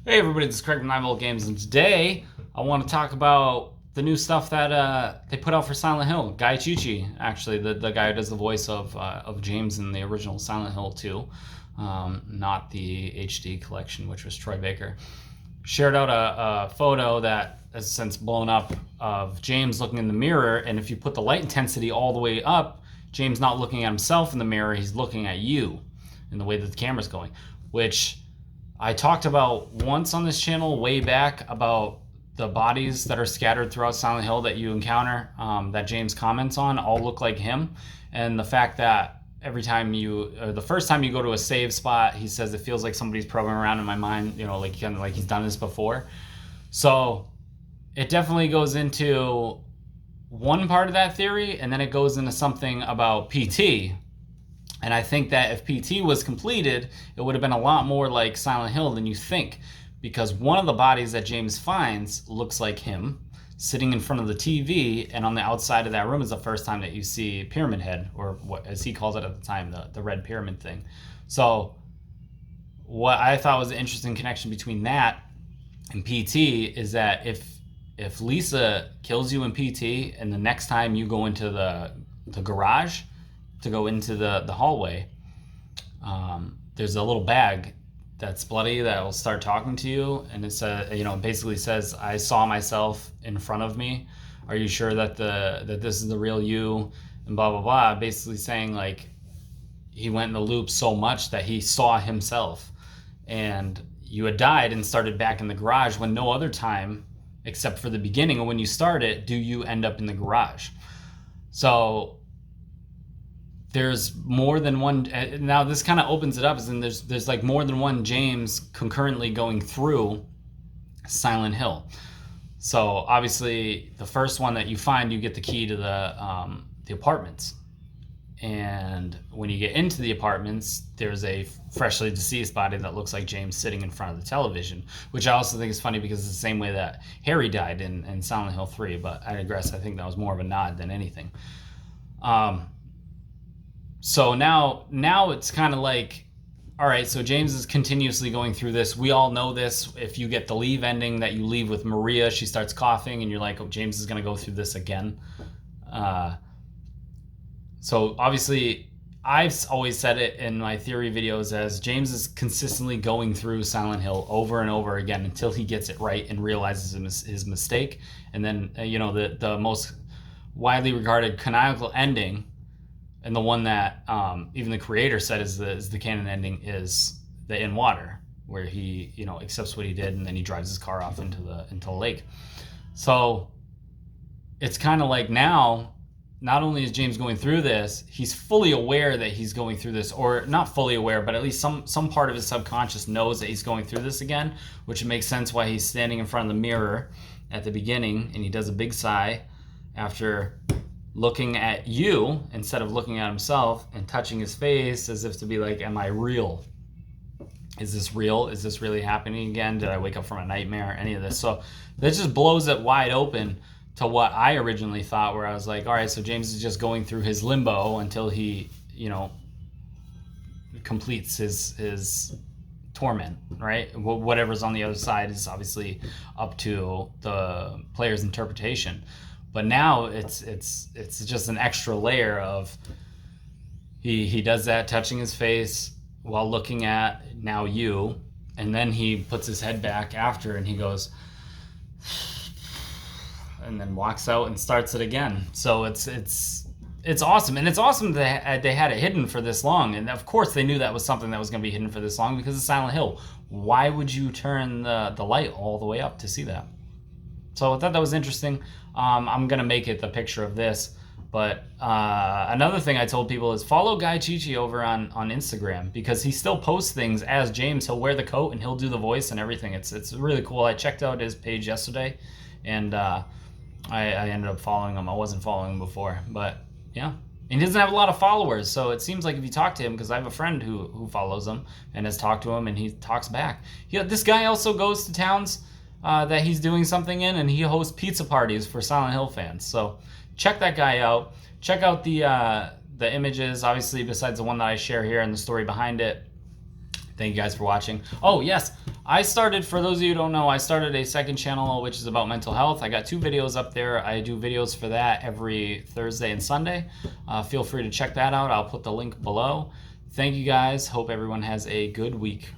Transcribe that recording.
Hey everybody, this is Craig from 9 Volt Games, and today I want to talk about the new stuff that they put out for Silent Hill. Guy Chichi, actually, the guy who does the voice of James in the original Silent Hill 2, not the HD collection, which was Troy Baker, shared out a photo that has since blown up of James looking in the mirror, and if you put the light intensity all the way up, James not looking at himself in the mirror, he's looking at you in the way that the camera's going, which I talked about once on this channel way back about the bodies that are scattered throughout Silent Hill that you encounter, that James comments on, all look like him. And the fact that every time the first time you go to a save spot, he says it feels like somebody's probing around in my mind, like kind of like he's done this before. So it definitely goes into one part of that theory, and then it goes into something about PT. And I think that if PT was completed, it would have been a lot more like Silent Hill than you think, because one of the bodies that James finds looks like him sitting in front of the TV, and on the outside of that room is the first time that you see Pyramid Head, or what, as he calls it at the time, the red pyramid thing. So what I thought was an interesting connection between that and PT is that if Lisa kills you in PT, and the next time you go into the garage to go into the hallway, there's a little bag that's bloody that will start talking to you, and it's basically says, "I saw myself in front of me. Are you sure that this is the real you?" And blah blah blah. Basically saying like he went in the loop so much that he saw himself, and you had died and started back in the garage when no other time except for the beginning or when you start it do you end up in the garage. So there's more than one. Now this kind of opens it up, and there's like more than one James concurrently going through Silent Hill. So obviously the first one that you find, you get the key to the apartments, and when you get into the apartments, there's a freshly deceased body that looks like James sitting in front of the television, which I also think is funny because it's the same way that Harry died in Silent Hill 3, but I digress. I think that was more of a nod than anything. So now it's kind of like, all right, so James is continuously going through this. We all know this. If you get the Leave ending, that you leave with Maria, she starts coughing, and you're like, oh, James is going to go through this again. So obviously, I've always said it in my theory videos as James is consistently going through Silent Hill over and over again until he gets it right and realizes his mistake. And then, the most widely regarded canonical ending, and the one that even the creator said is the canon ending, is the In Water, where he accepts what he did, and then he drives his car off into the lake. So it's kind of like now, not only is James going through this, he's fully aware that he's going through this, or not fully aware, but at least some part of his subconscious knows that he's going through this again, which makes sense why he's standing in front of the mirror at the beginning, and he does a big sigh after looking at you instead of looking at himself, and touching his face as if to be like, am I real? Is this real? Is this really happening again? Did I wake up from a nightmare? Any of this. So this just blows it wide open to what I originally thought, where I was like, all right, so James is just going through his limbo until he, completes his torment, right? Whatever's on the other side is obviously up to the player's interpretation. But now it's just an extra layer of he does that, touching his face while looking at now you, and then he puts his head back after, and he goes, and then walks out and starts it again. So it's awesome, and it's awesome that they had it hidden for this long. And of course they knew that was something that was going to be hidden for this long because it's Silent Hill. Why would you turn the light all the way up to see that? So I thought that was interesting. I'm going to make it the picture of this. But another thing I told people is follow Guy Chichi over on Instagram, because he still posts things as James. He'll wear the coat and he'll do the voice and everything. It's really cool. I checked out his page yesterday, and I ended up following him. I wasn't following him before. But yeah. And he doesn't have a lot of followers, so it seems like if you talk to him, because I have a friend who follows him and has talked to him, and he talks back. This guy also goes to towns that he's doing something in, and he hosts pizza parties for Silent Hill fans. So check that guy out. Check out the images, obviously, besides the one that I share here and the story behind it. Thank you guys for watching. Oh, yes. I started, for those of you who don't know, I started a second channel which is about mental health. I got 2 videos up there. I do videos for that every Thursday and Sunday. Feel free to check that out. I'll put the link below. Thank you guys. Hope everyone has a good week.